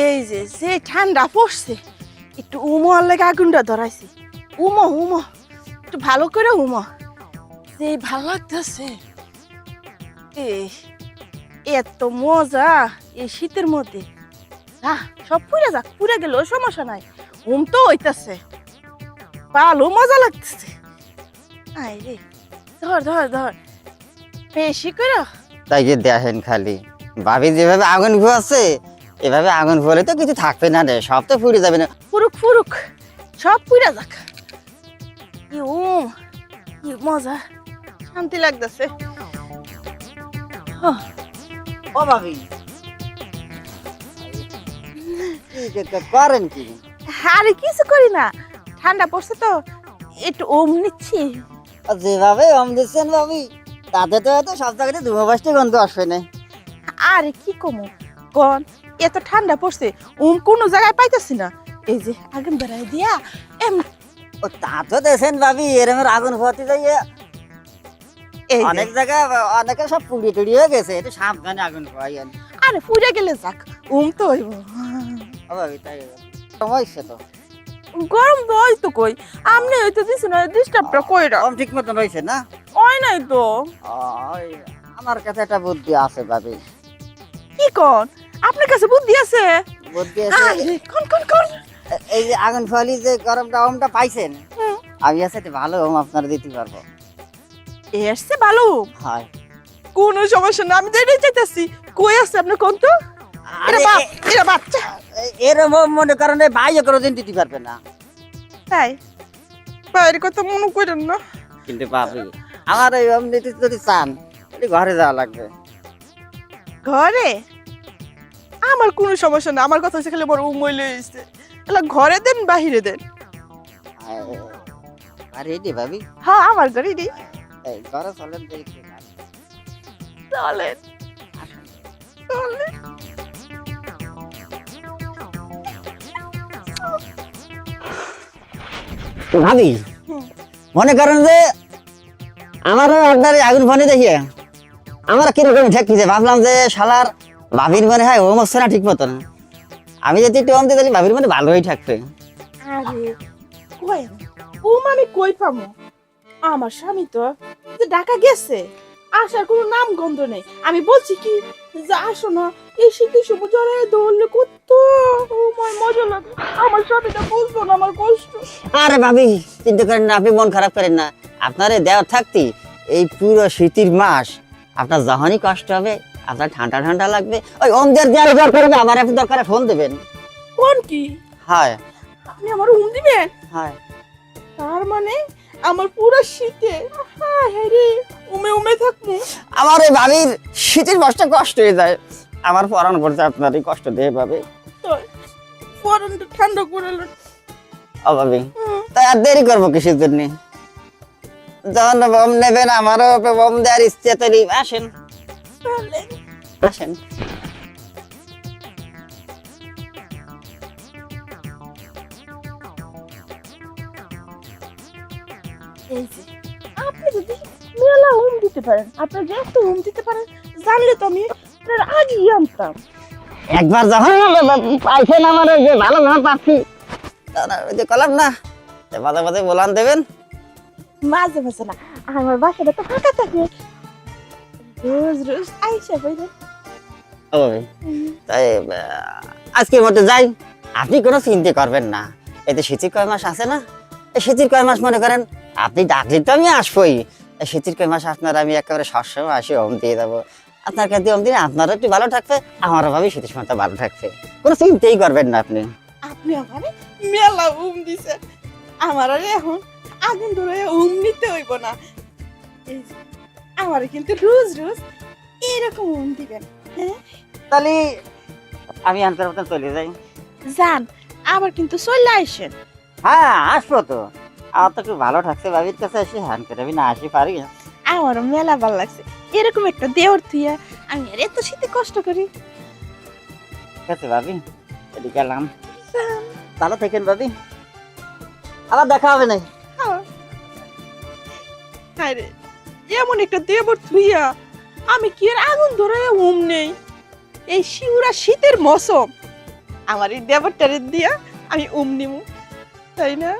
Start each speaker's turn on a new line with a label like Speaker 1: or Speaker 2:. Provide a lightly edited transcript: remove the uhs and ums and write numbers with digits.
Speaker 1: এই যে যে ঠান্ডা পড়ছে, একটু উমোর লাগে আগুনটা ধরাইছি। উমো উমো, একটু ভালো করে উমো। যে ভালো লাগতেছে। এত মজা এই শীতের মধ্যে। সব পুড়ে যাক, পুড়ে গেলেও সমস্যা নাই। উম তো হইতাছে, ভালো মজা লাগতেছে। আই রে, ধর ধর ধর, বেশি করে।
Speaker 2: তাই যে দেখেন খালি ভাবি যেভাবে আগুন ফুয়াচ্ছে, এভাবে আগুন ফুয়ালে তো কিছু থাকবে না রে, সব তো ফুড়ে যাবে না।
Speaker 1: ফুরুক ফুরুক, সব পুড়ে যাক। কি কি মজা, শান্তি লাগতেছে।
Speaker 2: ও ভাবি করেন কি?
Speaker 1: আরে কিছু করি না, ঠান্ডা পড়ছে তো একটু ওম নিচ্ছি।
Speaker 2: যেভাবে ওম দিচ্ছেন ভাবি, তাতে তো এত সব জায়গাতে ধুমাবাসটি গন্ধ আসবে না।
Speaker 1: আরে কি কমু কোন, এত ঠান্ডা পড়ছে কোন জায়গায় পাইতেছি না। এই যে আগুন বেড়াই দিয়া
Speaker 2: ও তা তো দেখেন ভাবি, এরকম আগুন ফুয়াতে যাইয়ে অনেক জায়গায় অনেকে সব পুড়িয়ে টুড়িয়ে গেছে, একটু সাবধানে আগুন ফুয়াইয়েন।
Speaker 1: আরে পুড়ে গেলে যাক, তো হইব।
Speaker 2: ও ভাবি তাই সমস্যা তো
Speaker 1: গরম তো ওই তো কই, আমনে হইতো দিছ না ডিস্টার্বটা কইরা।
Speaker 2: কম ঠিক মতন হয়েছে না?
Speaker 1: ওই নাই তো।
Speaker 2: আমার কাছে একটা বুদ্ধি আছে ভাবি।
Speaker 1: কি কোন, আপনার কাছে বুদ্ধি আছে?
Speaker 2: বুদ্ধি আছে।
Speaker 1: কোন কোন কোন?
Speaker 2: এই যে আগুন ফুয়ালি যে গরমটা ওমটা পাইছেন, আমি আছে ভালো ওম আপনারা দিতে পারবো।
Speaker 1: এসছে ভালো?
Speaker 2: হয়,
Speaker 1: কোনো সমস্যা না, আমি তো এটাই চাইতেছি। কই আছে আপনি কোন তো? এরা বাচ্চা
Speaker 2: এরকম মনে করেন ভাইও কোনোদিন দিতে পারবে না।
Speaker 1: তাই বাইরের কথা মনে করেন না
Speaker 2: কিন্তু ভাবি, আমার এই ওম দিতে যদি চান, ঘরে যাওয়া লাগবে।
Speaker 1: ঘরে? আমার কোনো সমস্যা না, আমার কথা হচ্ছে খালি বড় উমইলে এসে এলা ঘরে দেন বাহিরে দেন।
Speaker 2: আরে এটি ভাবি,
Speaker 1: হ্যাঁ আমার ঘরে দি
Speaker 2: এই ঘরে চলেন দেখি।
Speaker 1: চলেন চলেন।
Speaker 2: তো ভাবি মনে করেন যে আমার আপনার আগুন ফানি দেখিয়ে আমার কিরকম ঠেকিছে, ভাবলাম যে শালার ভাবির মনে হয় ওম হচ্ছে না ঠিক মতন। আমি যদি একটু ওম দিই তাহলে ভাবির মনে ভালোই থাকবে।
Speaker 1: আরে কই আমি কই পামু? আমার স্বামী তো যে ঢাকা গেছে, আসার কোনো নাম গন্ধ নেই। আমি বলছি কি যে আসো না, এই শীতের সময় জড়ায় ধরলে কত মজা লাগে। আমার স্বামীটা বুঝবো না আমার কষ্ট।
Speaker 2: আরে ভাবি চিন্তা করেন না, আপনি মন খারাপ করেন না। আপনার দেওয়ার থাকতি এই পুরো শীতের মাস আপনার যখনই কষ্ট হবে, আপনার ঠান্ডা ঠান্ডা লাগবে, ওই ওম দেওয়ার দরকার হবে, আমার আপনি দরকারে ফোন দেবেন।
Speaker 1: কোন কি?
Speaker 2: হয়,
Speaker 1: আপনি আমার দিবেন?
Speaker 2: হয়।
Speaker 1: তার মানে আমার পুরো শীতে রে উমে উমে থাকবো।
Speaker 2: আমার এই ভাবির শীতের মাসটা কষ্ট হয়ে যায়, আমার পরানো পড়ছে আপনার এই কষ্ট দিয়ে ভাবে।
Speaker 1: পরনটা ঠান্ডা করে
Speaker 2: ও ভাবি, তাই আর দেরি করবো কিসের জন্য? যখন বম নেবেন, আমারও বম দেওয়ার ইচ্ছে, তৈরি আসেন আসেন।
Speaker 1: এই যে আপনি যদি মেলা দিতে পারেন, আপনার যে এত দিতে পারেন, জানলে তো আমি আপনার আগেই আনতাম।
Speaker 2: একবার যখন পাইছেন আমার যে ভালো ভালো পাচ্ছি, ওই যে কলাম না, মাঝে মাঝে বলান দেবেন।
Speaker 1: মাঝে মাঝে না, আমার বাসাটা তো ফাঁকা থাকে, রোজ রোজ আইসা বইলেন।
Speaker 2: ও তাই আজকের মধ্যে যাই, আপনি কোনো চিন্তা করবেন না। এতে শীতের কয় মাস আছে না, এই শীতের কয় মাস মনে করেন আপনি ডাকলে তো আমি আসবোই। শীতের কয় মাস আপনার আমি একেবারে সবসময় আসি ওম দিয়ে যাবো। আপনার কাছে ওম দিলে আপনারও একটু ভালো থাকবে, আমারও ভাবি শীতের সময়টা ভালো থাকবে, কোনো চিন্তাই করবেন না আপনি।
Speaker 1: আপনি আমারে মেলা দিছে, আমার আর এখন আগুন ধরে নিতে হইব না। আমার কিন্তু রোজ রোজ এরকম দিবেন।
Speaker 2: তাহলে আমি আনতার মতন চলে যাই।
Speaker 1: যান, আবার কিন্তু চলে আসেন।
Speaker 2: হ্যাঁ আসবো তো, আমার তো খুব ভালো থাকছে ভাবির কাছে এসে, হ্যান করে আমি না আসি পারি?
Speaker 1: আমারও মেলা ভালো লাগছে, এরকম একটা দেওর থুইয়া আমি আর এত শীতে কষ্ট করি।
Speaker 2: ঠিক আছে ভাবি, এদিকে গেলাম, ভালো থাকেন ভাবি, আবার দেখা হবে না।
Speaker 1: আরে এমন একটা দেবর থুইয়া আমি কি আর আগুন ধরে নেই? এই শিউরা শীতের মৌসুম, আমার এই দেবরটারে দিয়া আমি নিমু, তাই না?